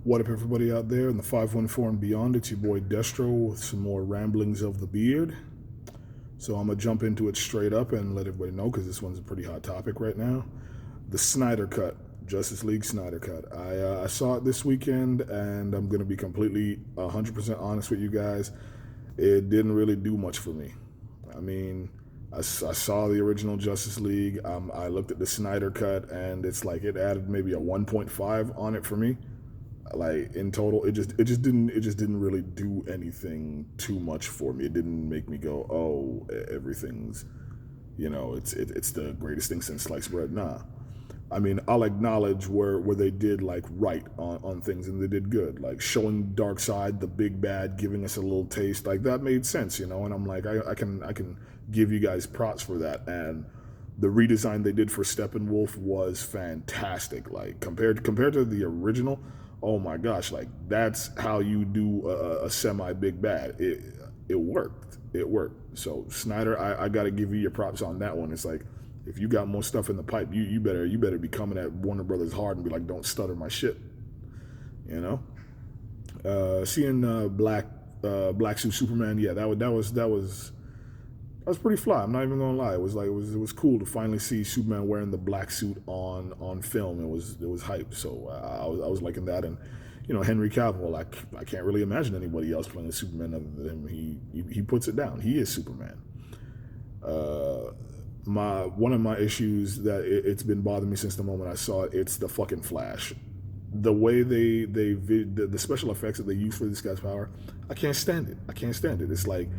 What up, everybody out there in the 514 and beyond? It's your boy Destro with some more ramblings of the beard. So I'm gonna jump into it straight up and let everybody know because this one's a pretty hot topic right now. The Snyder Cut, Justice League Snyder Cut. I saw it this weekend, and I'm gonna be completely 100% honest with you guys. It didn't really do much for me. I mean, I saw the original Justice League. I looked at the Snyder Cut, and it's like it added maybe a 1.5 on it for me. Like in total, it just didn't really do anything too much for me. It didn't make me go, oh, everything's, it's the greatest thing since sliced bread. Nah, I mean, I'll acknowledge where they did like right on things, and they did good. Like showing Darkseid, the big bad, giving us a little taste, like that made sense, And I'm like, I can give you guys props for that. And the redesign they did for Steppenwolf was fantastic. Like compared to the original, oh my gosh, like that's how you do a semi big bad. It worked. It worked. So Snyder, I got to give you your props on that one. It's like if you got more stuff in the pipe, you better be coming at Warner Brothers hard and be like, don't stutter my shit. You know, seeing Black Suit Superman, yeah, that was pretty fly. I'm not even gonna lie. It was cool to finally see Superman wearing the black suit on film. It was hype. So I was liking that. And Henry Cavill, I can't really imagine anybody else playing Superman other than him. He puts it down. He is Superman. My one of my issues that it's been bothering me since the moment I saw it. It's the fucking Flash. The way the special effects that they use for this guy's power, I can't stand it. I can't stand it. It's like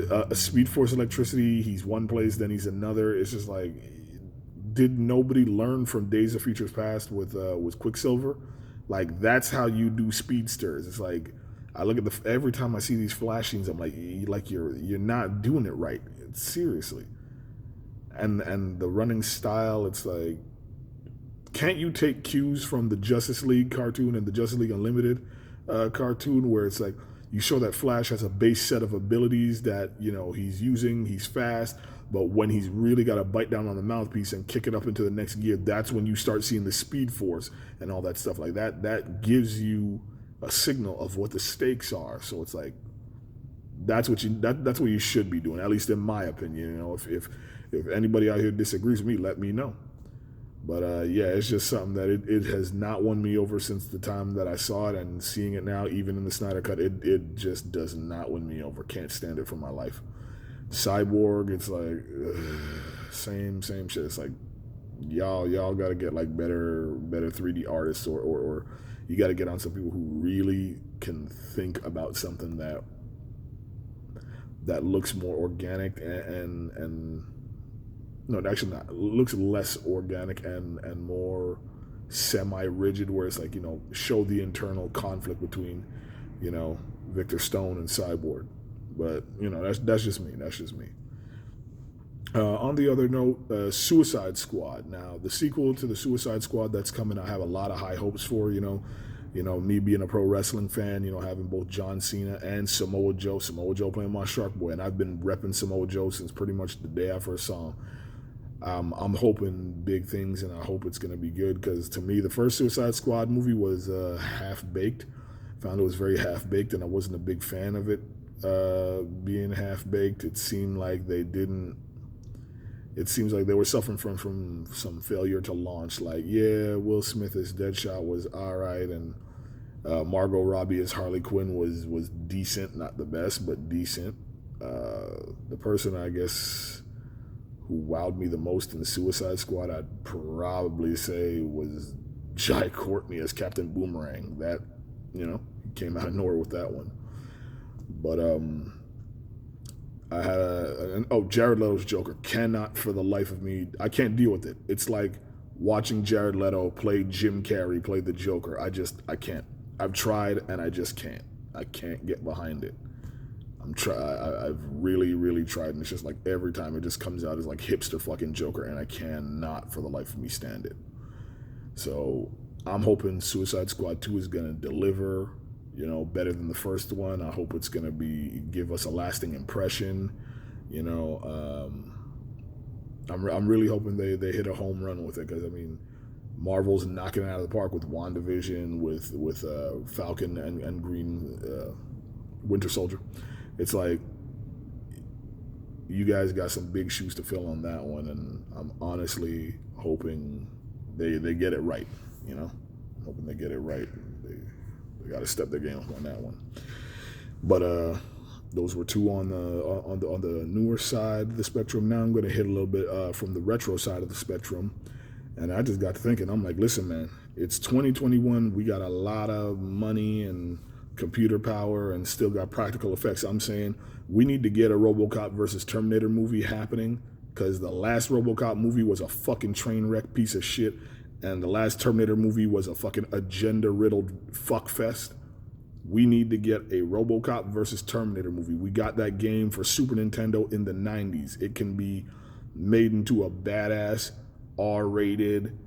a Speed Force electricity. He's one place, then he's another. It's just like, did nobody learn from Days of Futures Past with Quicksilver? Like that's how you do speedsters. It's like I look at every time I see these flash scenes, I'm like you're not doing it right. Seriously. And the running style, it's like, can't you take cues from the Justice League cartoon and the Justice League Unlimited cartoon, where it's like you show that Flash has a base set of abilities that he's using. He's fast, but when he's really got to bite down on the mouthpiece and kick it up into the next gear, that's when you start seeing the Speed Force and all that stuff like that. That gives you a signal of what the stakes are. So it's like that's what you should be doing, at least in my opinion. If anybody out here disagrees with me, let me know. But yeah, it's just something that it has not won me over since the time that I saw it, and seeing it now, even in the Snyder Cut, it just does not win me over. Can't stand it for my life. Cyborg, it's like same shit. It's like y'all got to get like better 3D artists, or you got to get on some people who really can think about something that looks more organic and no, actually not. It looks less organic and more semi-rigid, where it's like, show the internal conflict between, Victor Stone and Cyborg. But, that's just me. That's just me. On the other note, Suicide Squad. Now, the sequel to the Suicide Squad that's coming, I have a lot of high hopes for, me being a pro wrestling fan, having both John Cena and Samoa Joe playing my Shark Boy, and I've been repping Samoa Joe since pretty much the day I first saw him. I'm hoping big things, and I hope it's going to be good, because to me, the first Suicide Squad movie was half-baked. Found it was very half-baked, and I wasn't a big fan of it being half-baked. It seemed like they were suffering from some failure to launch. Like, yeah, Will Smith as Deadshot was all right, and Margot Robbie as Harley Quinn was decent, not the best, but decent. The person, I guess, who wowed me the most in the Suicide Squad, I'd probably say, was Jai Courtney as Captain Boomerang. That, he came out of nowhere with that one. But I had Jared Leto's Joker. Cannot for the life of me, I can't deal with it. It's like watching Jared Leto play Jim Carrey play the Joker. I can't. I've tried and I just can't. I can't get behind it. I've really, really tried, and it's just like every time it just comes out as like hipster fucking Joker, and I cannot for the life of me stand it. So I'm hoping Suicide Squad 2 is gonna deliver, better than the first one. I hope it's gonna give us a lasting impression. I'm really hoping they hit a home run with it, because I mean, Marvel's knocking it out of the park with WandaVision, with Falcon and Green Winter Soldier. It's like you guys got some big shoes to fill on that one, and I'm honestly hoping they get it right. You know, I'm hoping they get it right. They got to step their game up on that one. But those were two on the newer side of the spectrum. Now I'm going to hit a little bit from the retro side of the spectrum. And I just got to thinking, I'm like, listen, man, it's 2021. We got a lot of money and computer power and still got practical effects. I'm saying we need to get a RoboCop versus Terminator movie happening, because the last RoboCop movie was a fucking train wreck piece of shit. And the last Terminator movie was a fucking agenda-riddled fuckfest. We need to get a RoboCop versus Terminator movie. We got that game for Super Nintendo in the 90s. It can be made into a badass R-rated,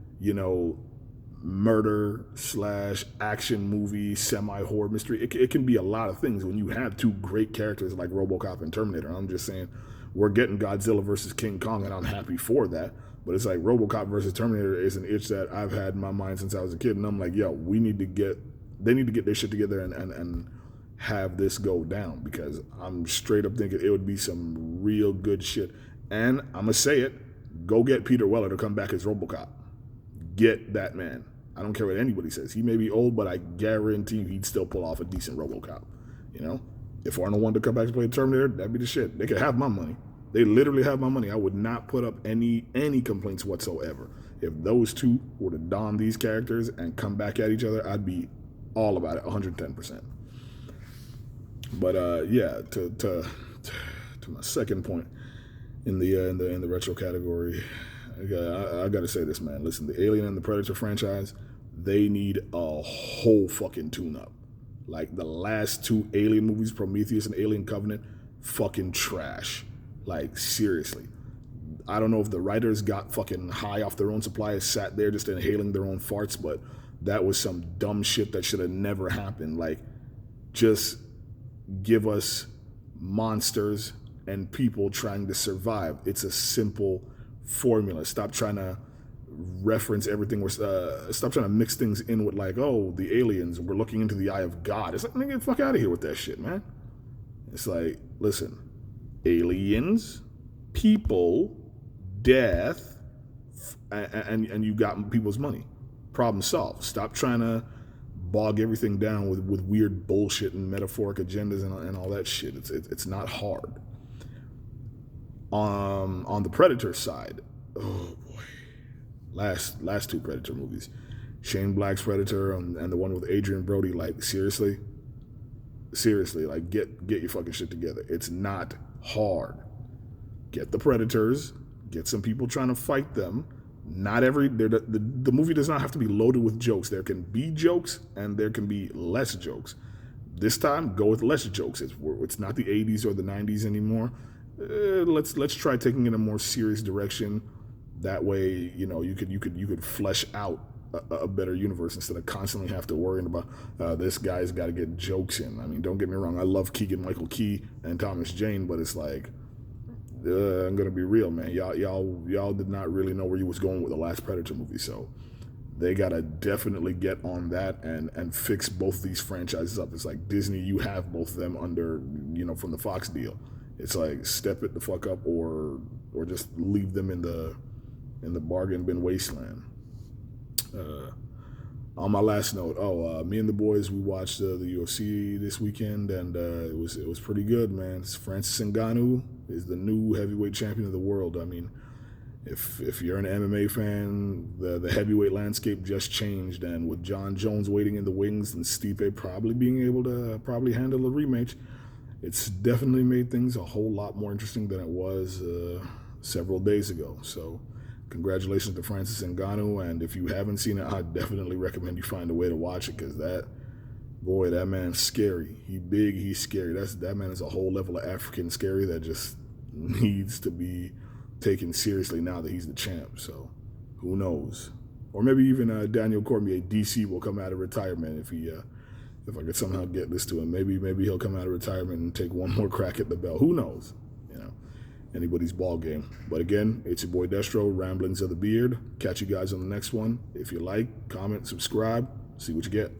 murder / action movie, semi-horror mystery. It can be a lot of things when you have two great characters like RoboCop and Terminator. I'm just saying, we're getting Godzilla versus King Kong, and I'm happy for that. But it's like RoboCop versus Terminator is an itch that I've had in my mind since I was a kid, and I'm like, yo, they need to get their shit together and have this go down, because I'm straight up thinking it would be some real good shit. And I'm gonna say it, go get Peter Weller to come back as RoboCop. Get that man. I don't care what anybody says. He may be old, but I guarantee you he'd still pull off a decent RoboCop. If Arnold wanted to come back to play Terminator, that'd be the shit. They could have my money. They literally have my money. I would not put up any complaints whatsoever. If those two were to don these characters and come back at each other, I'd be all about it, 110%. But yeah, to my second point in the retro category, I gotta say this, man. Listen, the Alien and the Predator franchise, they need a whole fucking tune-up. Like the last two Alien movies, Prometheus and Alien Covenant, fucking trash. Like, seriously. I don't know if the writers got fucking high off their own supply, sat there just inhaling their own farts, but that was some dumb shit that should have never happened. Like, just give us monsters and people trying to survive. It's a simple formula. Stop trying to reference everything. Stop trying to mix things in with like, oh, the aliens, we're looking into the eye of God. It's like, nigga, get the fuck out of here with that shit, man. It's like, listen, aliens, people, death, and you got people's money. Problem solved. Stop trying to bog everything down with weird bullshit and metaphoric agendas and all that shit. It's not hard. On the Predator side, oh boy, last two Predator movies, Shane Black's Predator and the one with Adrian Brody. Like, seriously, like get your fucking shit together. It's not hard. Get the Predators, get some people trying to fight them. The movie does not have to be loaded with jokes. There can be jokes and there can be less jokes. This time, go with less jokes. It's not the 80s or the 90s anymore. Let's try taking it in a more serious direction. That way, you could flesh out a better universe instead of constantly have to worrying about this guy's got to get jokes in. I mean, don't get me wrong. I love Keegan-Michael Key and Thomas Jane, but it's like, I'm gonna be real, man. Y'all did not really know where you was going with the last Predator movie, so they gotta definitely get on that and fix both these franchises up. It's like, Disney, you have both of them under, from the Fox deal. It's like, step it the fuck up or just leave them in the bargain bin wasteland. On my last note, me and the boys, we watched the UFC this weekend, and it was pretty good, man. Francis Ngannou is the new heavyweight champion of the world. I mean, if you're an MMA fan, the heavyweight landscape just changed, and with John Jones waiting in the wings and Stipe probably being able to handle a rematch, it's definitely made things a whole lot more interesting than it was several days ago. So congratulations to Francis Ngannou, and if you haven't seen it, I definitely recommend you find a way to watch it, because that man's scary. He's big, he's scary. That man is a whole level of African scary that just needs to be taken seriously now that he's the champ. So who knows? Or maybe even Daniel Cormier, DC, will come out of retirement if I could somehow get this to him. Maybe he'll come out of retirement and take one more crack at the belt. Who knows? anybody's ball game. But again, it's your boy Destro, Ramblings of the Beard. Catch you guys on the next one. If you like, comment, subscribe, see what you get.